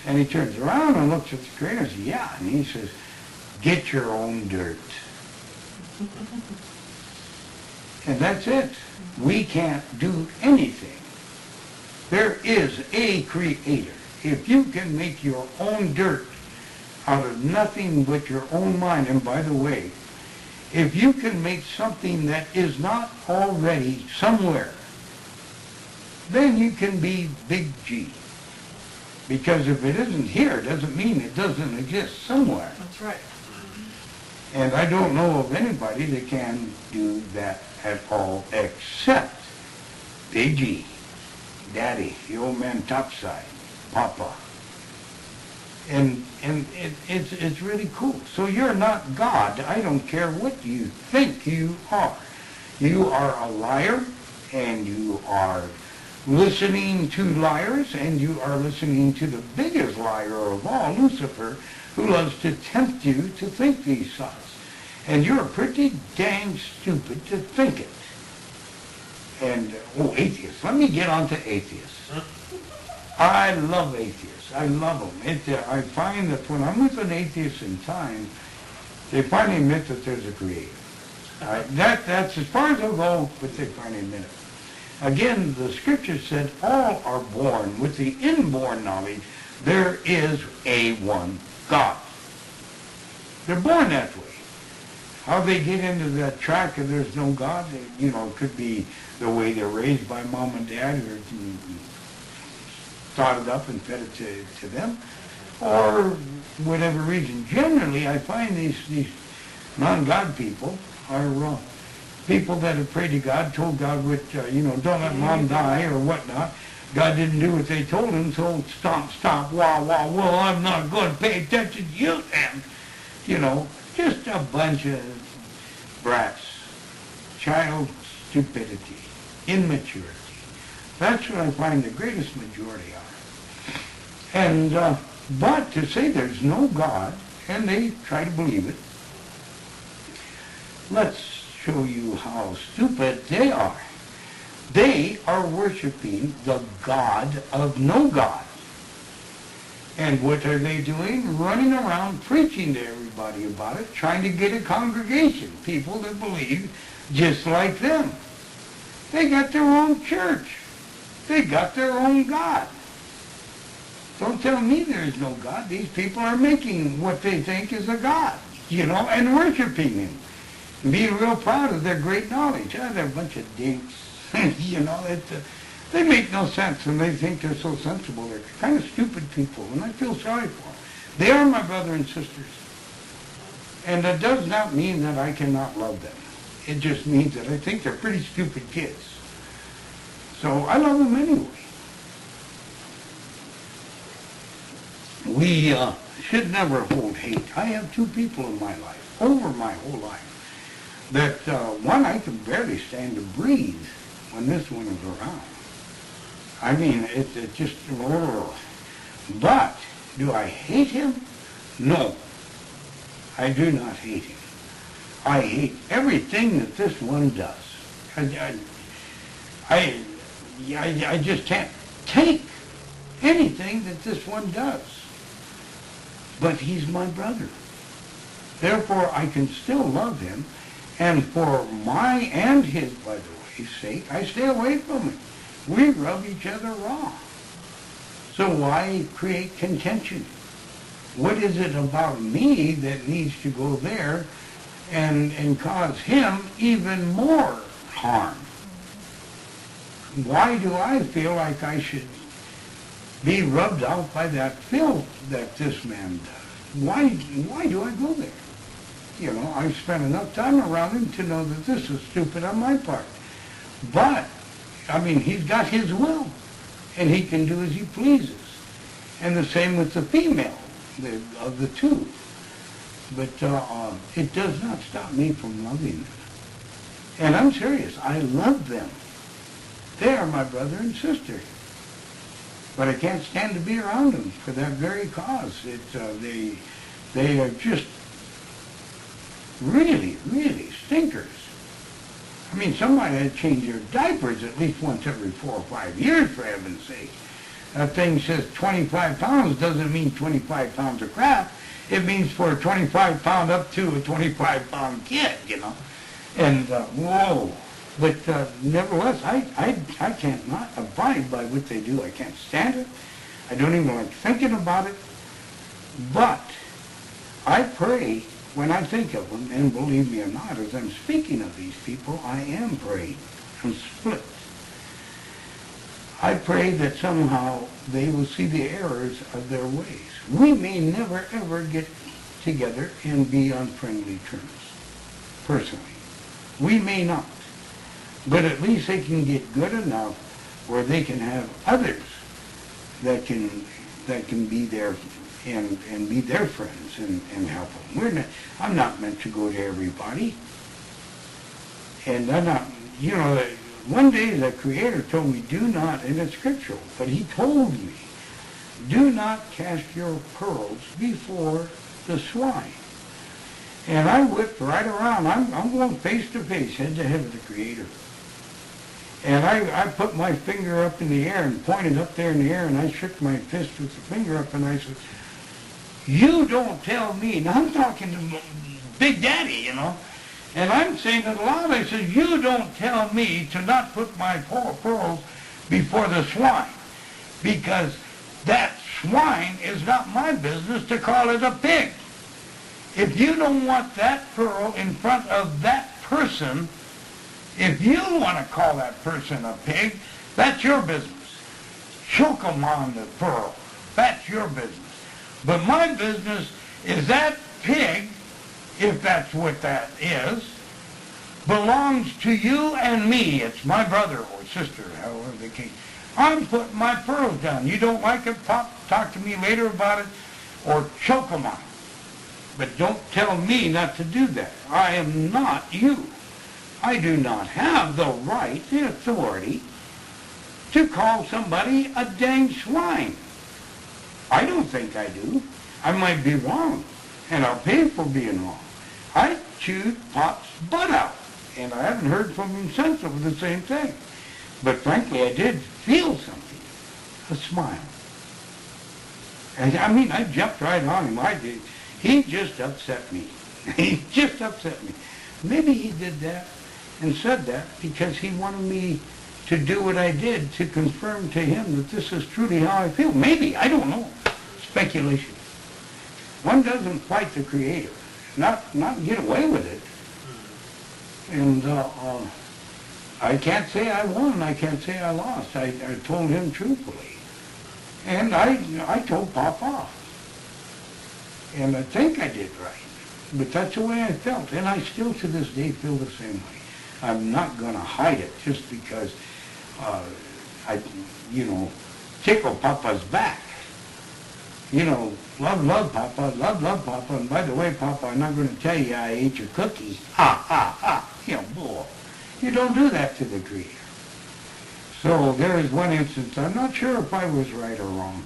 And he turns around and looks at the Creator and says, yeah. And he says, get your own dirt. And that's it. We can't do anything. There is a Creator. If you can make your own dirt out of nothing but your own mind, and by the way, if you can make something that is not already somewhere, then you can be big G. Because if it isn't here, it doesn't mean it doesn't exist somewhere. That's right. And I don't know of anybody that can do that at all except Big G, Daddy, the old man topside, Papa. And it's really cool. So you're not God. I don't care what you think you are. You are a liar, and you are listening to liars, and you are listening to the biggest liar of all, Lucifer, who loves to tempt you to think these thoughts. And you're pretty dang stupid to think it. And, atheists. Let me get on to atheists. I love atheists. I love them. I find that when I'm with an atheist in time, they finally admit that there's a Creator. That's as far as I'll go, but they finally admit it. Again, the Scripture said all are born with the inborn knowledge there is a one God. They're born that way. How they get into that track of there's no God, it could be the way they're raised by mom and dad, or thought it up and fed it to them, or whatever reason. Generally, I find these non-God people are people that have prayed to God, told God, don't let mom die or whatnot. God didn't do what they told him, so stop, well, I'm not going to pay attention to you then. Just a bunch of brats, child stupidity, immaturity. That's what I find the greatest majority are. And, but to say there's no God, and they try to believe it, let's show you how stupid they are. They are worshiping the God of no God. And what are they doing? Running around preaching to everybody about it, trying to get a congregation, people that believe just like them. They got their own church. They got their own God. Don't tell me there's no God. These people are making what they think is a God, and worshiping him. And being real proud of their great knowledge. They're a bunch of dinks. They make no sense, and they think they're so sensible. They're kind of stupid people, and I feel sorry for them. They are my brother and sisters. And that does not mean that I cannot love them. It just means that I think they're pretty stupid kids. So I love them anyway. We should never hold hate. I have two people in my life, over my whole life, that one I can barely stand to breathe when this one is around. I mean, it's just, but do I hate him? No, I do not hate him. I hate everything that this one does. I just can't take anything that this one does. But he's my brother. Therefore, I can still love him, and for my and his, by the way, sake, I stay away from him. We rub each other raw. So why create contention? What is it about me that needs to go there and cause him even more harm? Why do I feel like I should be rubbed out by that filth that this man does? Why do I go there? I've spent enough time around him to know that this is stupid on my part. But, he's got his will, and he can do as he pleases. And the same with the female of the two. But it does not stop me from loving them. And I'm serious. I love them. They are my brother and sister. But I can't stand to be around them for that very cause. They are just really, really stinkers. Somebody had to change their diapers at least once every 4 or 5 years, for heaven's sake. That thing says 25 pounds doesn't mean 25 pounds of crap. It means for a 25 pound up to a 25 pound kid, you know. And, whoa. But nevertheless, I can't not abide by what they do. I can't stand it. I don't even like thinking about it. But I pray when I think of them, and believe me or not, as I'm speaking of these people, I am praying. I'm split. I pray that somehow they will see the errors of their ways. We may never, ever get together and be on friendly terms, personally. We may not. But at least they can get good enough where they can have others that can be there and be their friends and help them. I'm not meant to go to everybody. And I'm not, you know, one day the Creator told me, do not, and it's scriptural, but he told me, do not cast your pearls before the swine. And I whipped right around. I'm going face to face, head to head with the Creator. And I put my finger up in the air and pointed up there in the air, and I shook my fist with the finger up, and I said, you don't tell me. Now I'm talking to Big Daddy, you know. And I'm saying it aloud. I said, you don't tell me to not put my pearls before the swine, because that swine is not my business to call it a pig. If you don't want that pearl in front of that person, if you want to call that person a pig, that's your business. Choke them on the pearl. That's your business. But my business is that pig, if that's what that is, belongs to you and me. It's my brother or sister, however the case. I'm putting my pearls down. You don't like it, Pop? Talk to me later about it, or choke them on. But don't tell me not to do that. I am not you. I do not have the right, the authority, to call somebody a dang swine. I don't think I do. I might be wrong, and I'll pay for being wrong. I chewed Pop's butt out, and I haven't heard from him since over the same thing. But frankly, I did feel something, a smile. And I mean, I jumped right on him. I did. He just upset me. He just upset me. Maybe he did that and said that because he wanted me to do what I did to confirm to him that this is truly how I feel. Maybe. I don't know. Speculation. One doesn't fight the Creator. Not get away with it. And I can't say I won. I can't say I lost. I told him truthfully. And I told Pop off. And I think I did right. But that's the way I felt. And I still to this day feel the same way. I'm not going to hide it just because I tickle Papa's back. You know, love, Papa, love, Papa. And by the way, Papa, I'm not going to tell you I ate your cookie. Ha, ha, ha. You know, bull. You don't do that to the Creator. So there is one instance, I'm not sure if I was right or wrong,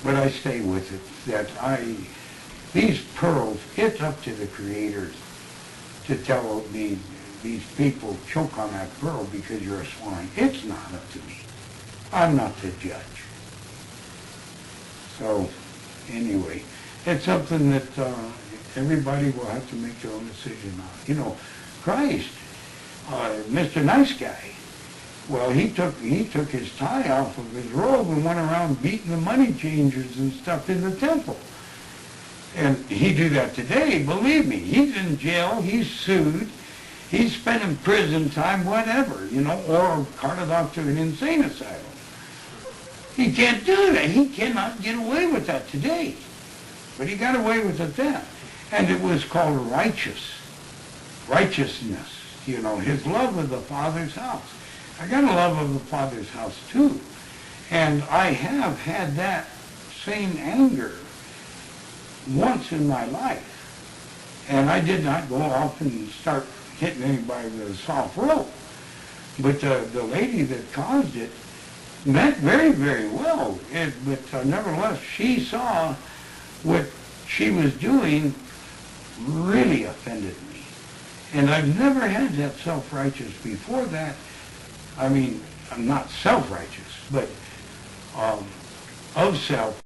but I stay with it, that these pearls, it's up to the Creator to tell me, these people choke on that pearl because you're a swine. It's not up to me. I'm not the judge. So, anyway, it's something that everybody will have to make their own decision on. You know, Christ, Mr. Nice Guy, well, he took his tie off of his robe and went around beating the money changers and stuff in the temple. And he'd do that today, believe me. He's in jail, he's sued, he's spending prison time, whatever, you know, or carted off to an insane asylum. He can't do that. He cannot get away with that today. But he got away with it then. And it was called righteousness, you know, his love of the Father's house. I got a love of the Father's house too. And I have had that same anger once in my life. And I did not go off and start hitting anybody with a soft rope. But the lady that caused it meant very, very well. But nevertheless, she saw what she was doing really offended me. And I've never had that self-righteous before that. I mean, I'm not self-righteous, but of self